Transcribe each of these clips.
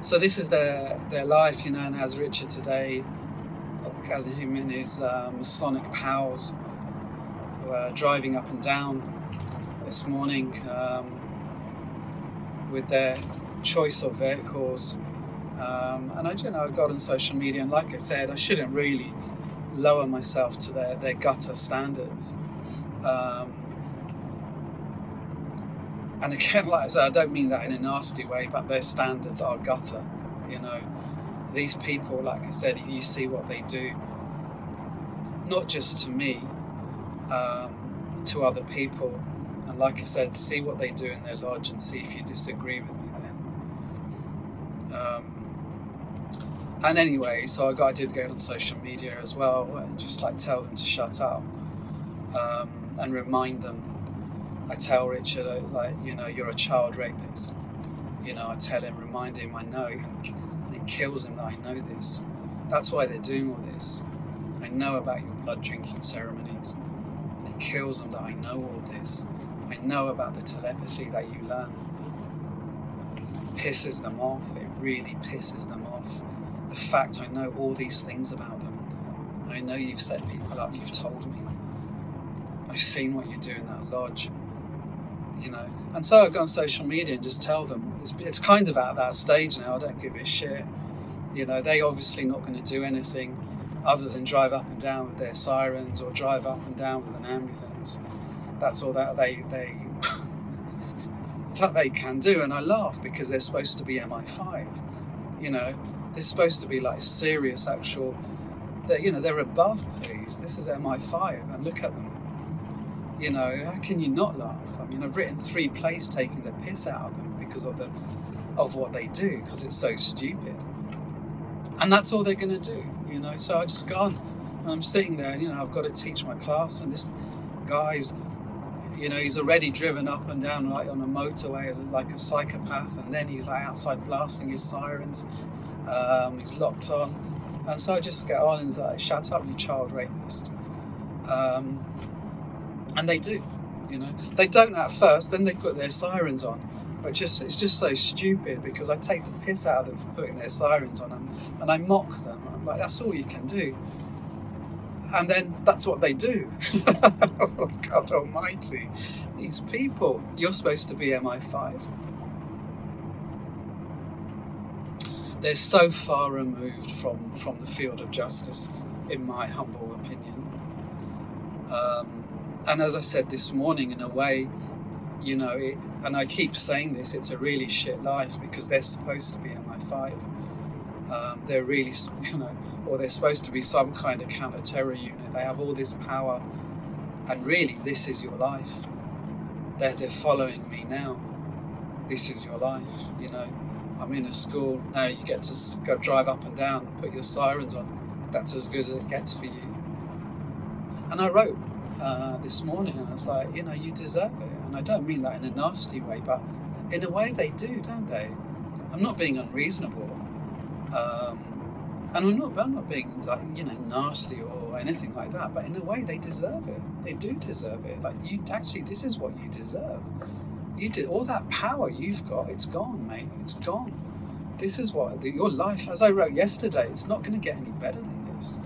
So this is their life, and as Richard today, as him and his Masonic pals were driving up and down this morning with their choice of vehicles. And I got on social media, and like I said, I shouldn't really lower myself to their gutter standards. And again, like I said, I don't mean that in a nasty way, but their standards are gutter. These people, like I said, if you see what they do, not just to me, to other people, and like I said, see what they do in their lodge and see if you disagree with me then. And anyway, so I did get on social media as well and just tell them to shut up, and remind them. I tell Richard, you're a child rapist. I tell him, remind him, I know, and it kills him that I know this. That's why they're doing all this. I know about your blood drinking ceremonies, and it kills them that I know all this. I know about the telepathy that you learn. It pisses them off. It really pisses them off. The fact I know all these things about them. I know you've set people up. You've told me. I've seen what you do in that lodge. And so I go on social media and just tell them it's kind of at that stage now. I don't give a shit. They obviously not going to do anything other than drive up and down with their sirens or drive up and down with an ambulance. That's all that they that they can do. And I laugh because they're supposed to be MI5. They're supposed to be serious actual. They're above police. This is MI5, and look at them. How can you not laugh? I mean, I've written 3 plays taking the piss out of them because of what they do, because it's so stupid. And that's all they're going to do, So I just go on, and I'm sitting there, and, I've got to teach my class, and this guy's, he's already driven up and down on a motorway as a psychopath, and then he's outside blasting his sirens. He's locked on, and so I just get on and shut up, you child rapist. And they do, They don't at first, then they put their sirens on. But it's just so stupid because I take the piss out of them for putting their sirens on them, and I mock them. I'm like, that's all you can do. And then that's what they do. Oh, God almighty. These people, you're supposed to be MI5. They're so far removed from the field of justice, in my humble opinion. And as I said this morning, in a way, and I keep saying this, it's a really shit life because they're supposed to be MI5. They're really, or they're supposed to be some kind of counter-terror unit. They have all this power, and really, this is your life. They're following me now. This is your life, I'm in a school, now you get to go drive up and down, put your sirens on. That's as good as it gets for you. And I wrote this morning, and I was like, you deserve it. And I don't mean that in a nasty way, but in a way they do, don't they? I'm not being unreasonable, and I'm not being nasty or anything like that. But in a way, they deserve it. They do deserve it. This is what you deserve. You did all that power you've got. It's gone, mate. It's gone. This is what your life, as I wrote yesterday, it's not going to get any better than this.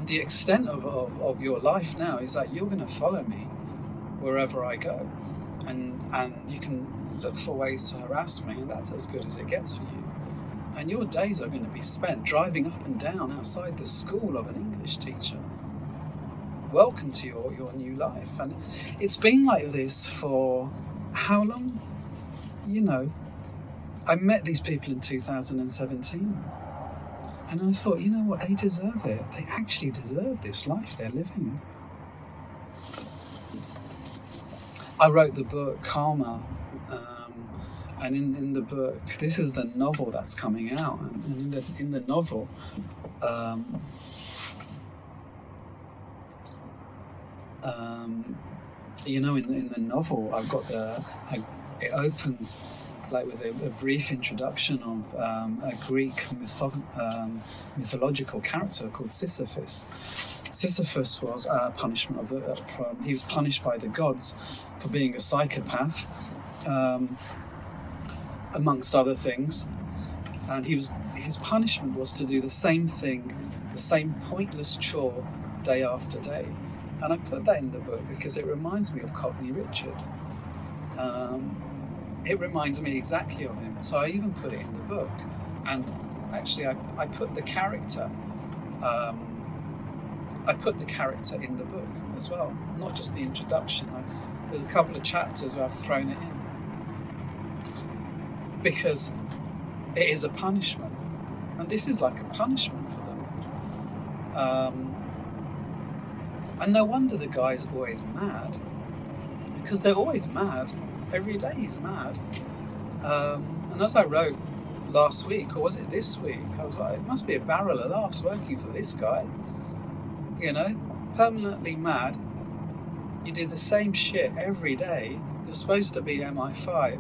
The extent of your life now is that you're going to follow me wherever I go, and you can look for ways to harass me, and that's as good as it gets for you. And your days are going to be spent driving up and down outside the school of an English teacher. Welcome to your new life. And it's been like this for how long? I met these people in 2017. And I thought, you know what, they deserve it. They actually deserve this life they're living. I wrote the book Karma, and in the book, this is the novel that's coming out. And in the novel, in the novel, I've got it opens with a brief introduction of a Greek mythological character called Sisyphus. Sisyphus was a punishment he was punished by the gods for being a psychopath, amongst other things. And his punishment was to do the same thing, the same pointless chore, day after day. And I put that in the book because it reminds me of Cockney Richard. It reminds me exactly of him. So I even put it in the book. And actually, I put the character. I put the character in the book as well, not just the introduction. There's a couple of chapters where I've thrown it in because it is a punishment, and this is like a punishment for them. And no wonder the guy's always mad, because they're always mad. Every day he's mad. And as I wrote last week, or was it this week, I was like, it must be a barrel of laughs working for this guy. You know, permanently mad. You do the same shit every day. You're supposed to be MI5.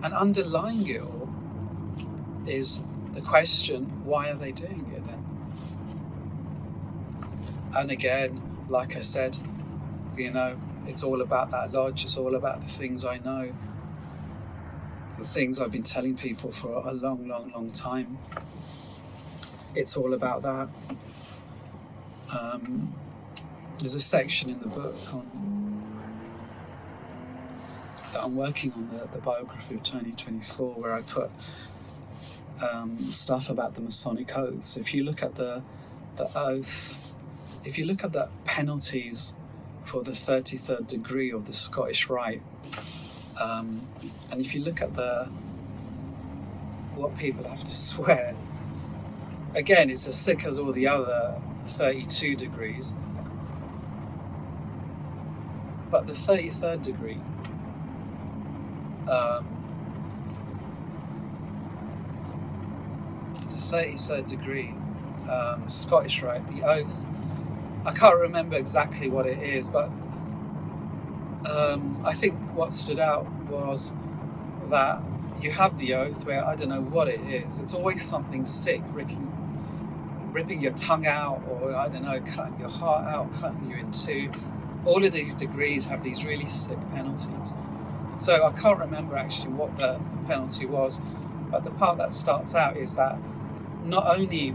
And underlying it all is the question, why are they doing it then? And again, like I said, you know, it's all about that lodge. It's all about the things I know. The things I've been telling people for a long, long, long time. It's all about that. There's a section in the book that I'm working on, the biography of 2024, where I put stuff about the Masonic oaths. If you look at the oath, if you look at the penalties for the 33rd degree of the Scottish Rite, and if you look at what people have to swear, again, it's as sick as all the other 32 degrees. But the 33rd degree, the 33rd degree, Scottish Rite, the oath, I can't remember exactly what it is, but I think what stood out was that you have the oath where, I don't know what it is, it's always something sick, ripping your tongue out, or I don't know, cutting your heart out, cutting you in two. All of these degrees have these really sick penalties. So I can't remember actually what the penalty was, but the part that starts out is that not only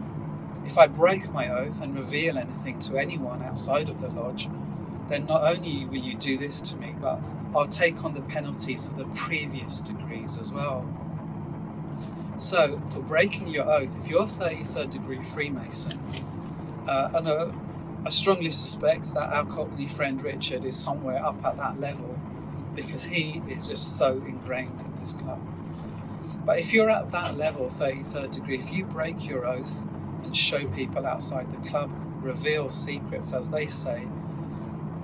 if I break my oath and reveal anything to anyone outside of the lodge, then not only will you do this to me, but I'll take on the penalties of the previous degrees as well. So for breaking your oath, if you're a 33rd degree Freemason, and I strongly suspect that our Cockney friend Richard is somewhere up at that level, because he is just so ingrained in this club. But if you're at that level, 33rd degree, if you break your oath and show people outside the club, reveal secrets, as they say,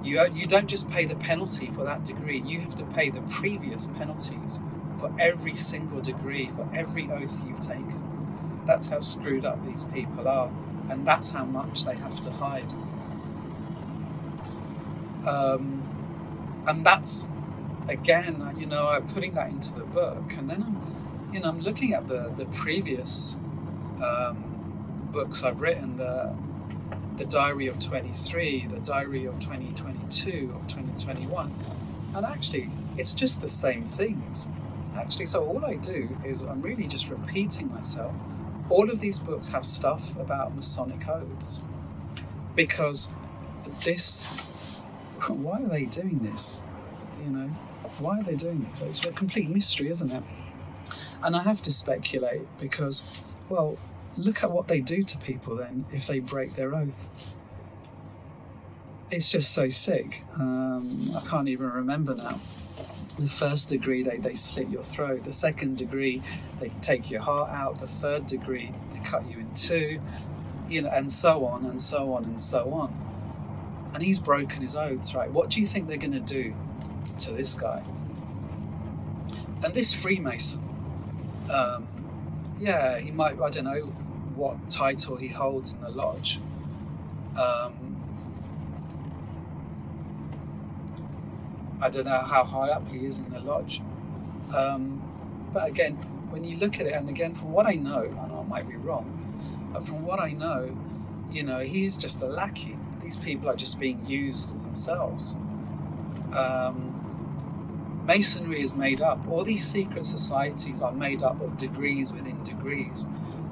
you don't just pay the penalty for that degree, you have to pay the previous penalties for every single degree, for every oath you've taken. That's how screwed up these people are, and that's how much they have to hide. And that's, again, I'm putting that into the book, and then I'm looking at the previous books I've written, the Diary of 23, the Diary of 2022, of 2021, and actually it's just the same things. Actually, so all I do is I'm really just repeating myself. All of these books have stuff about Masonic oaths, because why are they doing this? Why are they doing this? It's a complete mystery, isn't it? And I have to speculate because, well, look at what they do to people then if they break their oath. It's just so sick. I can't even remember now. The first degree, they slit your throat. The second degree, they take your heart out. The third degree, they cut you in two, and so on and so on and so on. And he's broken his oaths, right? What do you think they're going to do to this guy? And this Freemason, he might, I don't know what title he holds in the lodge. I don't know how high up he is in the lodge. But again, when you look at it, and again, from what I know, and I might be wrong, but from what I know, he is just a lackey. These people are just being used themselves. Masonry is made up. All these secret societies are made up of degrees within degrees.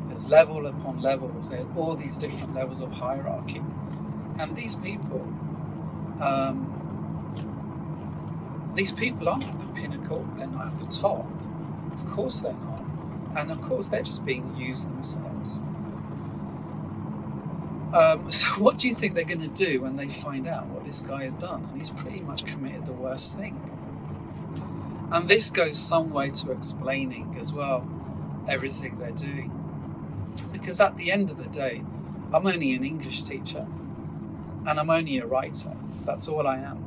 There's level upon levels. There's all these different levels of hierarchy. And these people aren't at the pinnacle. They're not at the top. Of course they're not. And of course they're just being used themselves. So what do you think they're going to do when they find out what this guy has done? And he's pretty much committed the worst thing. And this goes some way to explaining as well everything they're doing. Because at the end of the day, I'm only an English teacher and I'm only a writer. That's all I am.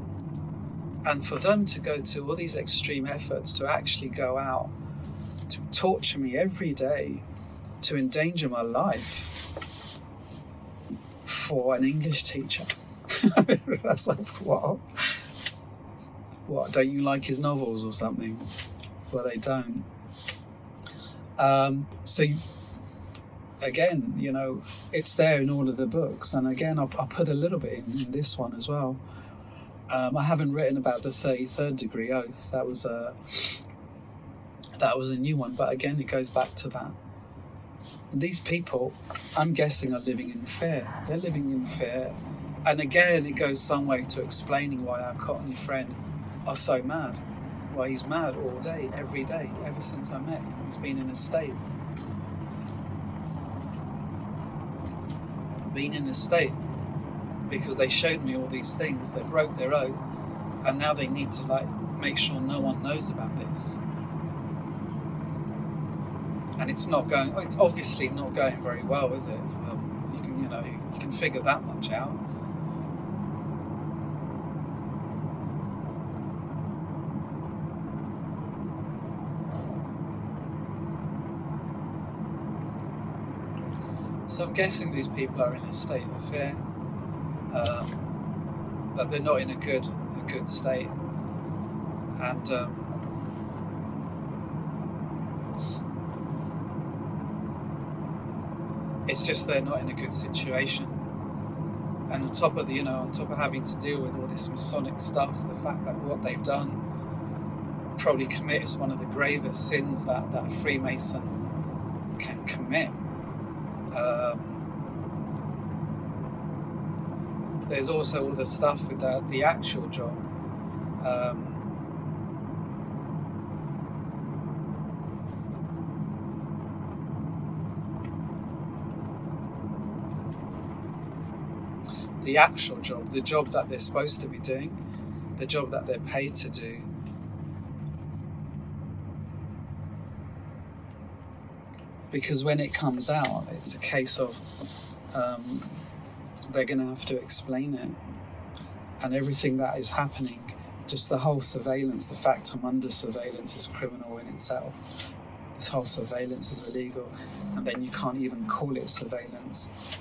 And for them to go to all these extreme efforts to actually go out, to torture me every day, to endanger my life for an English teacher. That's like, what? What, don't you like his novels or something? Well, they don't. Again, you know, it's there in all of the books. And again, I'll put a little bit in this one as well. I haven't written about the 33rd degree oath. That was a new one. But again, it goes back to that. These people, I'm guessing, are living in fear. They're living in fear. And again, it goes some way to explaining why our Cockney friend are so mad. Why he's mad all day, every day, ever since I met him. He's been in a state. Because they showed me all these things. They broke their oath, and now they need to make sure no one knows about this. And it's obviously not going very well, is it? For them? You can figure that much out. So I'm guessing these people are in a state of fear, that they're not in a good state, and it's just they're not in a good situation. And on top of having to deal with all this Masonic stuff, the fact that what they've done probably is one of the gravest sins that a Freemason can commit. There's also all the stuff with the actual job. The actual job, the job that they're supposed to be doing, the job that they're paid to do. Because when it comes out, it's a case of they're going to have to explain it. And everything that is happening, just the whole surveillance, the fact I'm under surveillance is criminal in itself. This whole surveillance is illegal, and then you can't even call it surveillance.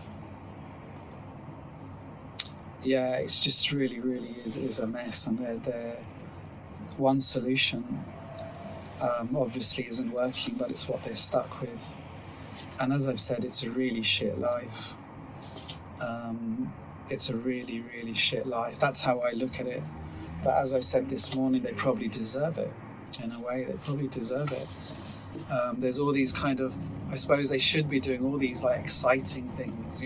Yeah, it's just really is a mess, and they're one solution obviously isn't working, but it's what they're stuck with. And as I've said, it's a really shit life. It's a really shit life. That's how I look at it. But as I said this morning, they probably deserve it. In a way, they probably deserve it. There's all these kind of, I suppose they should be doing all these exciting things,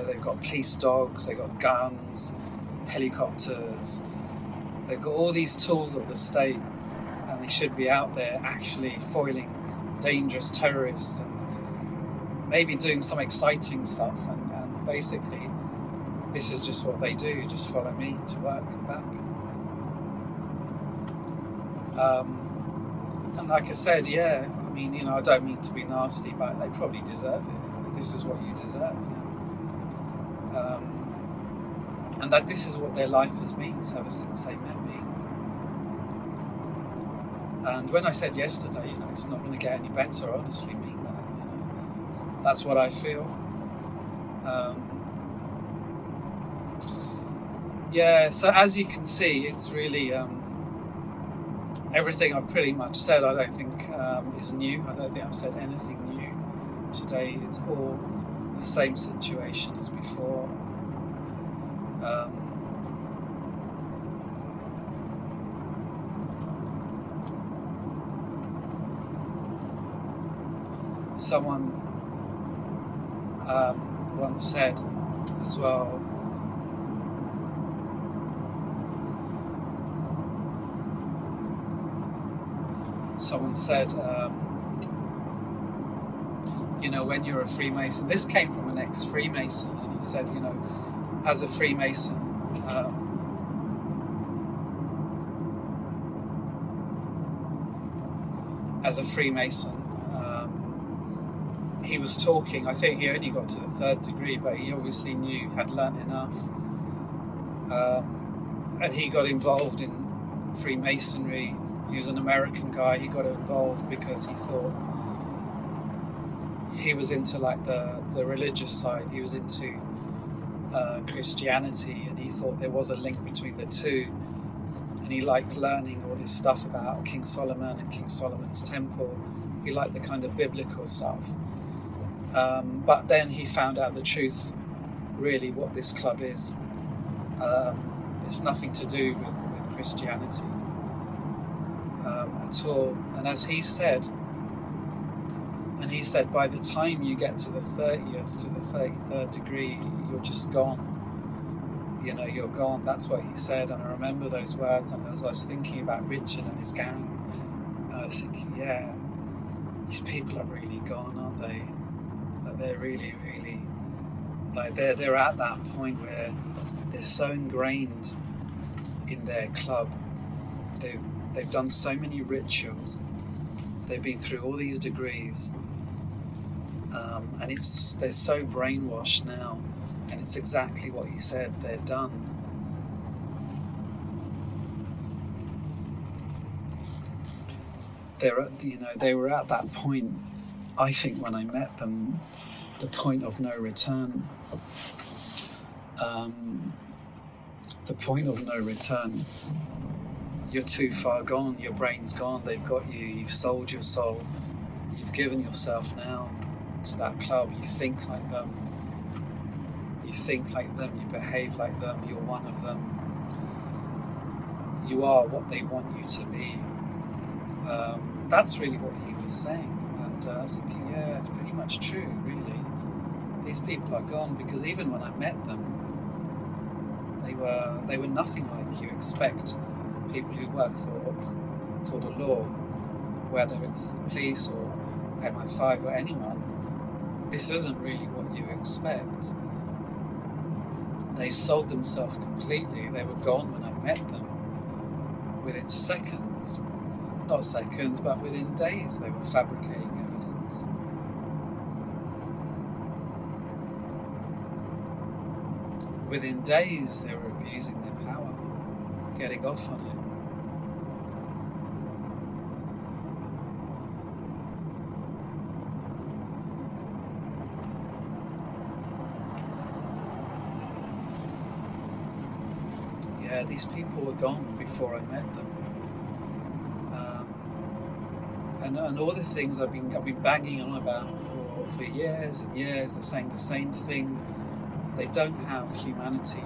they've got police dogs, they've got guns, helicopters, they've got all these tools of the state, and they should be out there actually foiling dangerous terrorists and maybe doing some exciting stuff. And basically, this is just what they do. Just follow me to work and back. And like I said, I don't mean to be nasty, but they probably deserve it. This is what you deserve now. And that this is what their life has been ever since they met me. And when I said yesterday, it's not going to get any better, I honestly mean that. That's what I feel. So as you can see, it's really everything I've pretty much said. I don't think is new. I don't think I've said anything new today. It's all the same situation as before. Someone once said as well, when you're a Freemason, this came from an ex-Freemason, and he said, as a Freemason, he was talking, I think he only got to the 3rd degree, but he obviously had learnt enough, and he got involved in Freemasonry. He was an American guy. He got involved because he thought he was into like the religious side. He was into Christianity, and he thought there was a link between the two, and he liked learning all this stuff about King Solomon and King Solomon's temple. He liked the kind of biblical stuff, but then he found out the truth, really what this club is. It's nothing to do with Christianity at all. And as he said, by the time you get to the 30th to the 33rd degree, you're just gone. You're gone. That's what he said. And I remember those words, and as I was thinking about Richard and his gang, I was thinking, yeah, these people are really gone, aren't they? Like they're really, really, like they're at that point where they're so ingrained in their club. They've done so many rituals. They've been through all these degrees, and they're so brainwashed now. And it's exactly what he said. They're done. They were at that point. I think when I met them, the point of no return. The point of no return. You're too far gone. Your brain's gone. They've got you. You've sold your soul. You've given yourself now to that club. You think like them. You behave like them, you're one of them, you are what they want you to be. That's really what he was saying, and I was thinking, yeah, it's pretty much true, really. These people are gone, because even when I met them, they were nothing like you expect people who work for the law, whether it's police or MI5 or anyone. This isn't really what you expect. They sold themselves completely. They were gone when I met them. Within seconds, not seconds, but within days, they were fabricating evidence. Within days, they were abusing their power, getting off on it. Yeah, these people were gone before I met them, and all the things I've been banging on about for years and years. They're saying the same thing. They don't have humanity.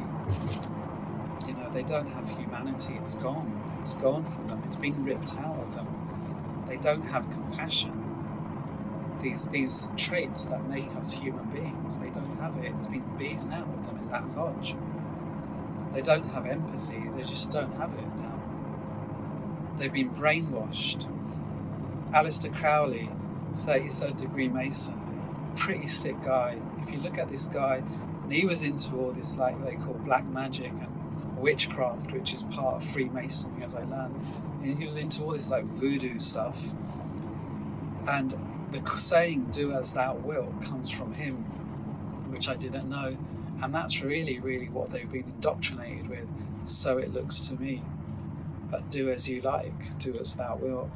They don't have humanity. It's gone. It's gone from them. It's been ripped out of them. They don't have compassion. These traits that make us human beings, they don't have it. It's been beaten out of them in that lodge. They don't have empathy. They just don't have it now. They've been brainwashed. Aleister Crowley, 33rd degree Mason, pretty sick guy. If you look at this guy, and he was into all this, like they call black magic and witchcraft, which is part of Freemasonry, as I learned. And he was into all this like voodoo stuff. And the saying, "Do as thou wilt," comes from him, which I didn't know. And that's really, really what they've been indoctrinated with, so it looks to me. But do as you like, do as thou wilt.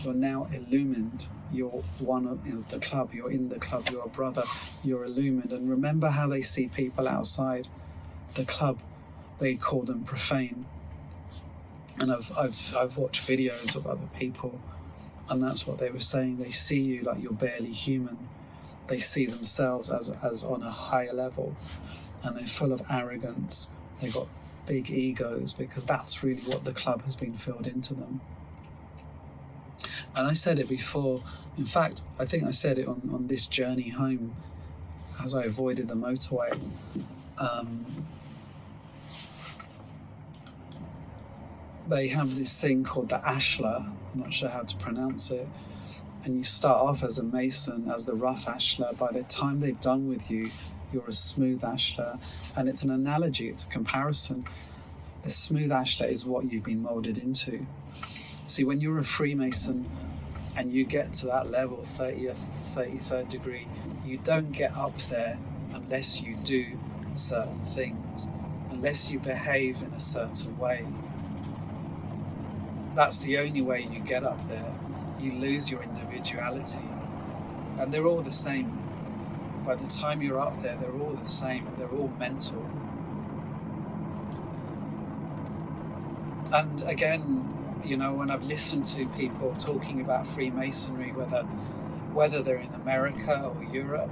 You're now illumined. You're one of the club. You're in the club. You're a brother. You're illumined. And remember how they see people outside the club. They call them profane. And I've watched videos of other people, and that's what they were saying. They see you like you're barely human. They see themselves as on a higher level. And they're full of arrogance. They've got big egos, because that's really what the club has been filled into them. And I said it before. In fact, I think I said it on this journey home as I avoided the motorway. They have this thing called the ashlar. I'm not sure how to pronounce it. And you start off as a mason, as the rough ashlar. By the time they've done with you, you're a smooth ashlar. And it's an analogy, it's a comparison. A smooth ashlar is what you've been molded into. See, when you're a Freemason and you get to that level, 30th, 33rd degree, you don't get up there unless you do certain things, unless you behave in a certain way. That's the only way you get up there. You lose your individuality. And they're all the same. By the time you're up there, they're all the same. They're all mental. And again, you know, when I've listened to people talking about Freemasonry, whether they're in America or Europe,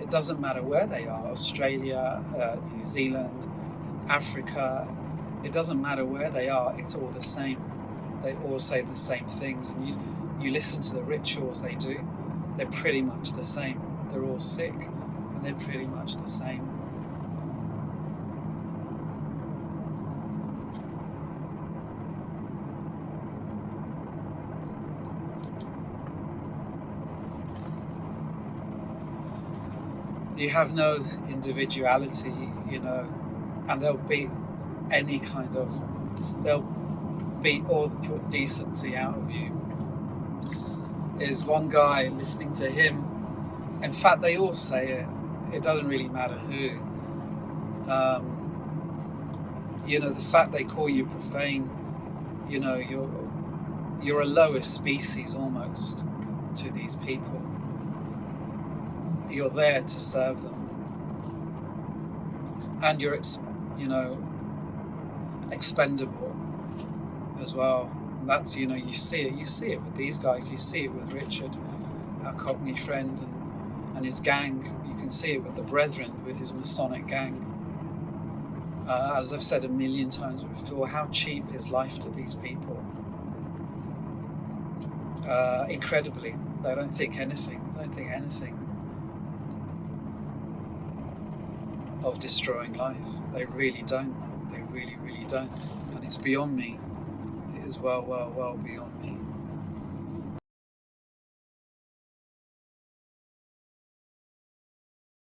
it doesn't matter where they are, Australia, New Zealand, Africa, it doesn't matter where they are, it's all the same. They all say the same things, and you listen to the rituals they do, they're pretty much the same. They're all sick, and they're pretty much the same. You have no individuality, you know, and they'll beat any kind of, they'll beat all your decency out of you. There's one guy, listening to him, in fact they all say it doesn't really matter who. You know, the fact they call you profane, you know, you're a lower species almost to these people. You're there to serve them, and you're expendable as well. And that's, you know, you see it with these guys, you see it with Richard, our Cockney friend, and his gang. You can see it with the Brethren, with his Masonic gang. As I've said a million times before, how cheap is life to these people? Incredibly, they don't think anything of destroying life. They really don't. They really, really don't. And it's beyond me. It is well beyond me.